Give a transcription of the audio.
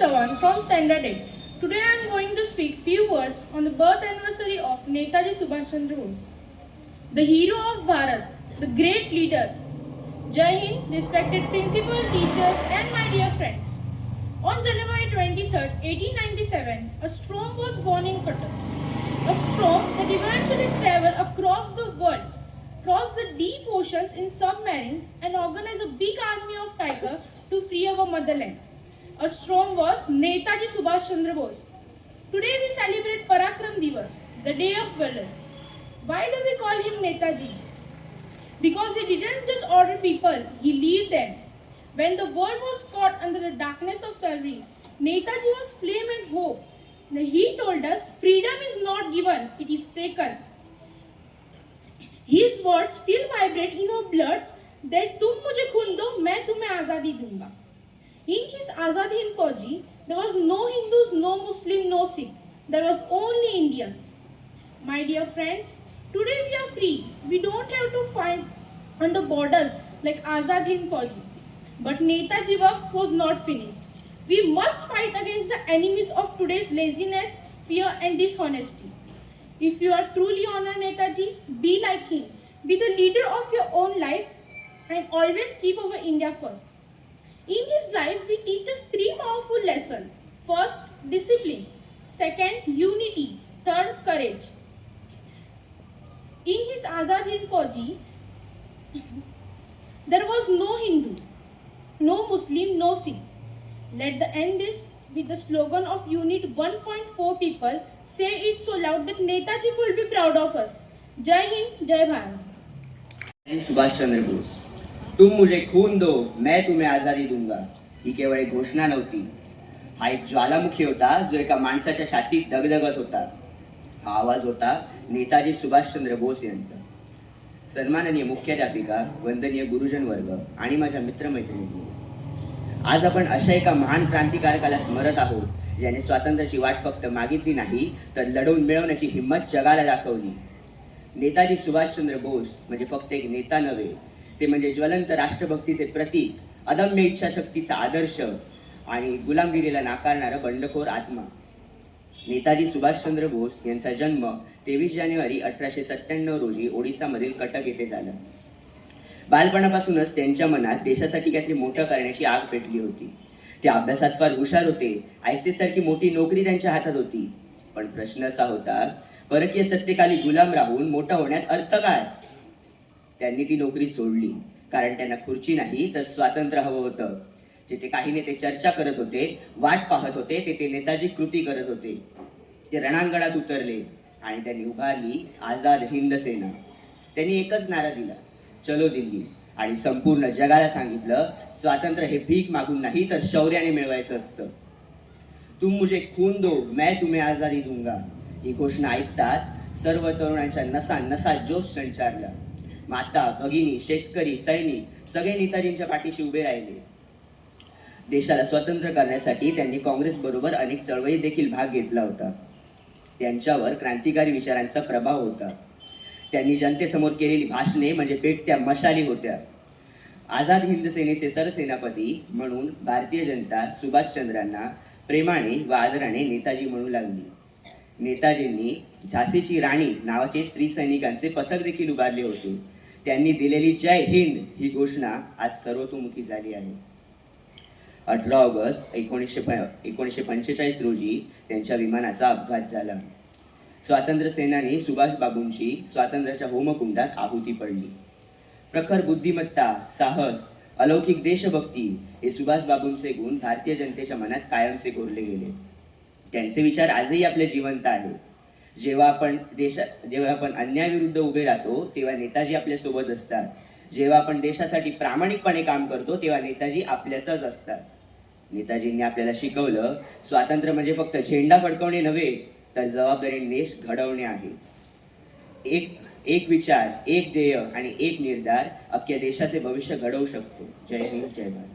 Chavan from Standard 8. Today I am going to speak few words on the birth anniversary of Netaji Subhash Chandra Bose, the hero of Bharat, the great leader. Jai Hind, respected principal, teachers and my dear friends. On January 23rd, 1897, a storm was born in Cuttack. A storm that eventually traveled across the world, crossed the deep oceans in submarines and organized a big army of tigers to free our motherland. A storm was Netaji Subhash Chandra Bose. Today we celebrate Parakram Divas, the day of valor. Why do we call him Netaji? Because he didn't just order people, he led them. When the world was caught under the darkness of slavery, Netaji was flame and hope. He told us, freedom is not given, it is taken. His words still vibrate in our bloods that तुम मुझे खून दो, मैं तुम्हें आजादी दूंगा. In his Azad Hind Fauji, there was no Hindus, no Muslim, no Sikh. There was only Indians. My dear friends, today we are free. We don't have to fight on the borders like Azad Hind Fauji. But Netaji work was not finished. We must fight against the enemies of today's laziness, fear and dishonesty. If you are truly honor Netaji, be like him. Be the leader of your own life and always keep our India first. In his life, we teach us three powerful lessons. First, discipline. Second, unity. Third, courage. In his Azad Hind Fauji, there was no Hindu, no Muslim, no Sikh. Let the end this with the slogan of Unit 1.4 people say it so loud that Netaji could be proud of us. Jai Hind, Jai Bharat. Subhash Chandra Bose. तुम मुझे खून दो, मैं तुम्हें आजादी दूंगा. ही केवळ एक घोषणा नव्हती. हा एक ज्वालामुखी होता जो एका माणसाच्या छातीत दगदगत होता. हा आवाज होता नेताजी सुभाषचंद्र बोस यांचा. सन्माननीय मुख्याध्यापिका, वंदनीय गुरुजन वर्ग आणि माझ्या मित्रमैत्रिणी, आज आपण अशा एका महान क्रांतिकारकाला स्मरत आहोत ज्याने स्वातंत्र्याची वाट फक्त मागितली नाही तर लढवून मिळवण्याची हिंमत जगाला दाखवली. नेताजी सुभाषचंद्र बोस म्हणजे फक्त एक नेता नव्हे, ते म्हणजे ज्वलंत राष्ट्रभक्तीचे प्रतीक, अदम्य इच्छाशक्तीचा आदर्श आणि गुलामगिरीला नाकारणारा बंडखोर आत्मा. नेताजी सुभाषचंद्र बोस यांचा जन्म 23 जानेवारी 1897 रोजी ओडिसामधील कटक येथे झाला. बालपणापासूनच त्यांच्या मनात देशासाठी काहीतरी मोठं करण्याची आग पेटली होती. ते अभ्यासात फार हुशार होते. ICS सारखी मोठी नोकरी त्यांच्या हातात होती. पण प्रश्न असा होता, परकीय सत्तेखाली गुलाम राहून मोठा होण्यात अर्थ काय? त्यांनी ती नोकरी सोडली कारण त्यांना खुर्ची नाही तर स्वातंत्र्य हवं होतं. जिथे काही नेते चर्चा करत होते, वाट पाहत होते, ते नेताजी कृती करत होते. ते रणांगणात उतरले आणि त्यांनी उभारली आझाद हिंद सेना. त्यांनी एकच नारा दिला, चलो दिल्ली, आणि संपूर्ण जगाला सांगितलं, स्वातंत्र्य हे भीक मागून नाही तर शौर्याने मिळवायचं असतं. तुम मुझे खून दो, मैं तुम्हें आजादी दूंगा. ही घोषणा ऐकताच सर्व तरुणांच्या नसा नसा जोश संचारला. माता, भगिनी, शेतकरी, सैनिक सगळे नेताजींच्या पाठीशी उभे राहिले. देशाला स्वतंत्र करण्यासाठी त्यांनी काँग्रेस बरोबर अनेक चळवळीत देखील भाग घेतला होता. त्यांच्यावर क्रांतिकारी विचारांचा प्रभाव होता. त्यांनी जनतेसमोर केलेली भाषणे म्हणजे पेटत्या मशाली होत्या. आझाद हिंद सेनेचे सरसेनापती म्हणून भारतीय जनता सुभाषचंद्रांना प्रेमाने व आदराने नेताजी म्हणू लागली. नेताजींनी झाशीची राणी नावाचे स्त्री सैनिकांचे पथक देखील उभारले होते. त्यांनी दिलेली जय हिंद ही घोषणा आज सर्वतोमुखी झाली आहे. 18 ऑगस्ट 1945 रोजी त्यांच्या विमानाचा अपघात झाला. स्वातंत्र्य सेनानी सुभाष बाबूंची स्वातंत्र्याच्या होमकुंडात आहुती पडली. प्रखर बुद्धिमत्ता, साहस, अलौकिक देशभक्ती हे सुभाष बाबूंचे गुण भारतीय जनतेच्या मनात कायमचे कोरले गेले. त्यांचे विचार आजही आपले जिवंत आहेत. जेव्हा आपण अन्यायाविरुद्ध उभे राहतो तेव्हा नेताजी आपल्या सोबत असतात. जेव्हा आपण देशासाठी प्रामाणिकपणे काम करतो तेव्हा नेताजी आपल्यातच असतात. नेताजींनी आपल्याला शिकवलं, स्वातंत्र्य म्हणजे फक्त झेंडा फडकवणे नव्हे तर जबाबदारीने देश घडवणे आहे. एक विचार, एक ध्येय आणि एक निर्धार अख्ख्या देशाचे भविष्य घडवू शकतो. जय हिंद, जय भारत.